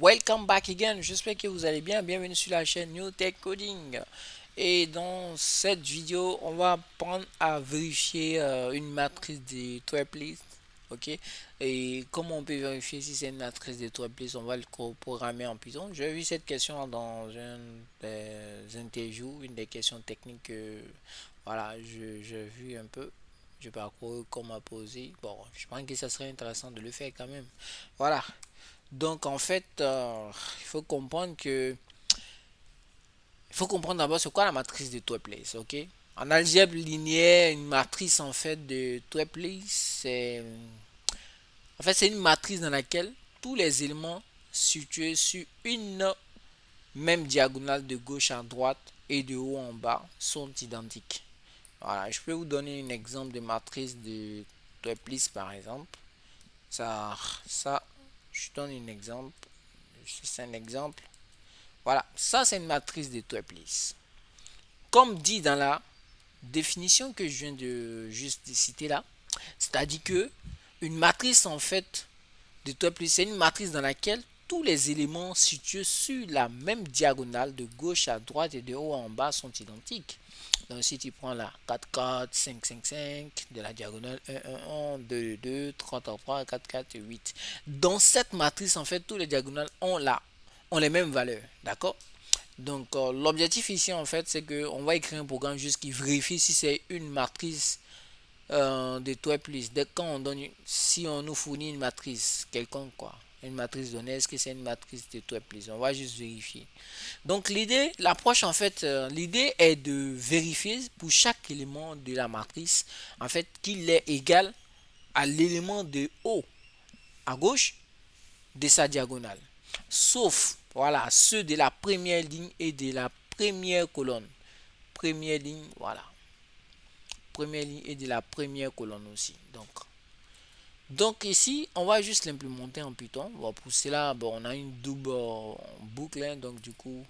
Welcome back again, j'espère que vous allez bien, bienvenue sur la chaîne New Tech Coding. Et dans cette vidéo, on va apprendre à vérifier une matrice de Triplets, ok? Et comment on peut vérifier si c'est une matrice de Triplets, on va le programmer en Python. J'ai vu cette question dans un des interviews, une des questions techniques que, voilà, j'ai vu un peu. J'ai parcouru qu'on m'a posé. Bon, je pense que ça serait intéressant de le faire quand même. Voilà. Donc en fait, il faut comprendre que il faut comprendre d'abord c'est quoi la matrice de Toepley, ok? En algèbre linéaire, une matrice en fait de Toepley, c'est une matrice dans laquelle tous les éléments situés sur une même diagonale de gauche à droite et de haut en bas sont identiques. Voilà, je peux vous donner un exemple de matrice de Toepley par exemple. Ça, je donne un exemple. C'est un exemple. Voilà, ça c'est une matrice de Toepley. Comme dit dans la définition que je viens de juste de citer là, c'est-à-dire que une matrice en fait de Toepley, c'est une matrice dans laquelle tous les éléments situés sur la même diagonale de gauche à droite et de haut en bas sont identiques. Donc si tu prends la 4, 4, 5, 5, 5, de la diagonale 1, 1, 1, 2, 2, 3, 3, 4, 4, 8. Dans cette matrice, en fait, tous les diagonales ont les mêmes valeurs. D'accord? Donc, l'objectif ici, en fait, c'est qu'on va écrire un programme juste qui vérifie si c'est une matrice de Toepley. Dès quand on donne, si on nous fournit une matrice quelconque, quoi, une matrice donnée, est-ce que c'est une matrice de Toepley? On va juste vérifier. Donc, l'approche, en fait, l'idée est de vérifier pour chaque élément de la matrice, en fait, qu'il est égal à l'élément de haut à gauche de sa diagonale. Sauf, voilà, ceux de la première ligne et de la première colonne. Première ligne, voilà. Première ligne et de la première colonne aussi. Donc ici, on va juste l'implémenter en Python. Bon, pour cela, bon, on a une double boucle. Hein, donc du coup,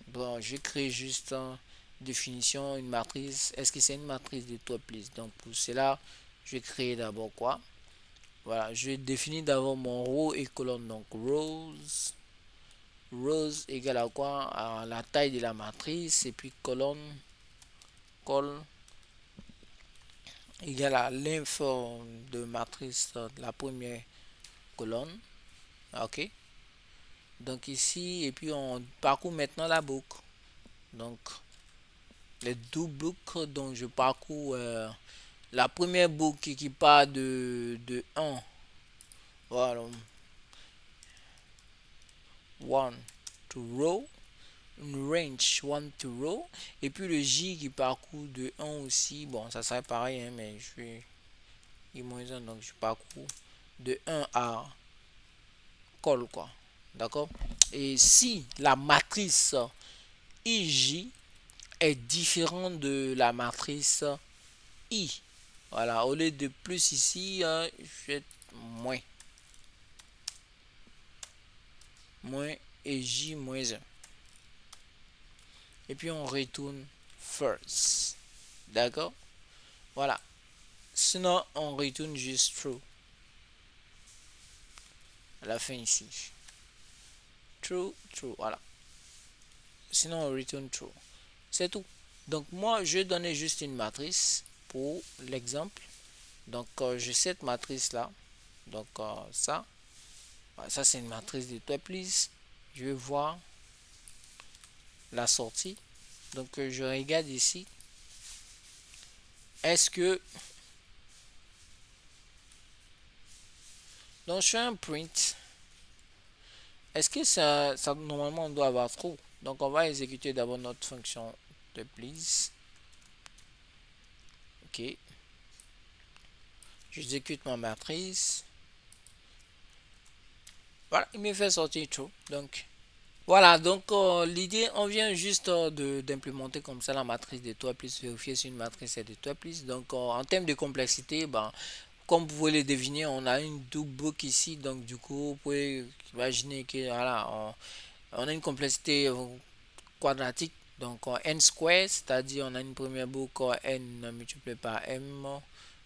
bon, je crée juste une définition, une matrice. Est-ce que c'est une matrice de Toepley? Donc pour cela, je vais créer d'abord quoi? Voilà, je vais définir d'abord mon row et colonne. Donc rows égale à quoi? À la taille de la matrice. Et puis colonne, col égale à l'info de matrice de la première colonne. Ok. Donc ici, et puis on parcourt maintenant la boucle. Donc les deux boucles dont je parcours la première boucle qui part de 1. Voilà. 1 to row. Une range 1 to row. Et puis le J qui parcourt de 1 aussi. Bon, ça serait pareil, hein, mais je vais I-1, donc je parcours de 1 à col, quoi. D'accord? Et si la matrice IJ est différente de la matrice I, voilà, au lieu de plus ici, je vais moins. Moins et J moins 1. Et puis on retourne first. D'accord? Voilà. Sinon, on retourne juste true. À la fin ici. True, true. Voilà. Sinon, on retourne true. C'est tout. Donc, moi, je vais donner juste une matrice pour l'exemple. Donc, j'ai cette matrice-là. Donc, ça, c'est une matrice de Toepley. Je vais voir la sortie. Donc, je regarde ici. Est-ce que... Donc, je fais un print. Est-ce que ça, normalement, on doit avoir true. Donc, on va exécuter d'abord notre fonction Toepley. Ok. J'exécute ma matrice. Voilà, il me fait sortir true. Donc, voilà, donc l'idée, on vient juste d'implémenter comme ça la matrice de Toepley, vérifier si une matrice est de Toepley. Donc, en termes de complexité, ben, comme vous pouvez le deviner, on a une double boucle ici. Donc, du coup, vous pouvez imaginer que voilà, on a une complexité quadratique. Donc, n square, c'est-à-dire on a une première boucle n multiplié par m.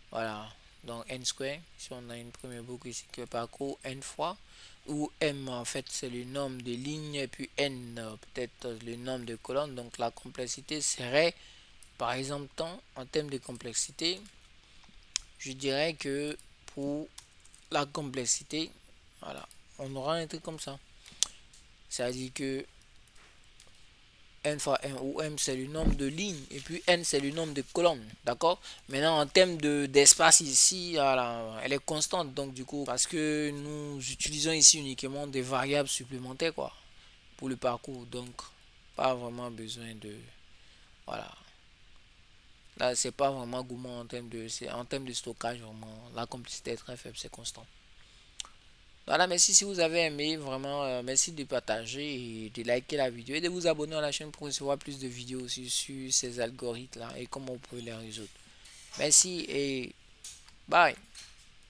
Voilà, donc n square. Si on a une première boucle ici qui parcourt n fois. où M en fait c'est le nombre de lignes et puis N peut-être le nombre de colonnes. Donc la complexité serait par exemple en termes de complexité, je dirais que pour la complexité, voilà, on aura un truc comme ça. C'est-à-dire que n fois n ou m c'est le nombre de lignes et puis n c'est le nombre de colonnes, d'accord. Maintenant en termes d'espace ici, voilà, elle est constante, donc du coup parce que nous utilisons ici uniquement des variables supplémentaires quoi pour le parcours, donc pas vraiment besoin de, voilà, là c'est pas vraiment gourmand en termes de stockage, vraiment la complexité est très faible, c'est constant. Voilà, merci si vous avez aimé, vraiment, merci de partager et de liker la vidéo et de vous abonner à la chaîne pour recevoir plus de vidéos aussi sur ces algorithmes là et comment vous pouvez les résoudre. Merci et bye.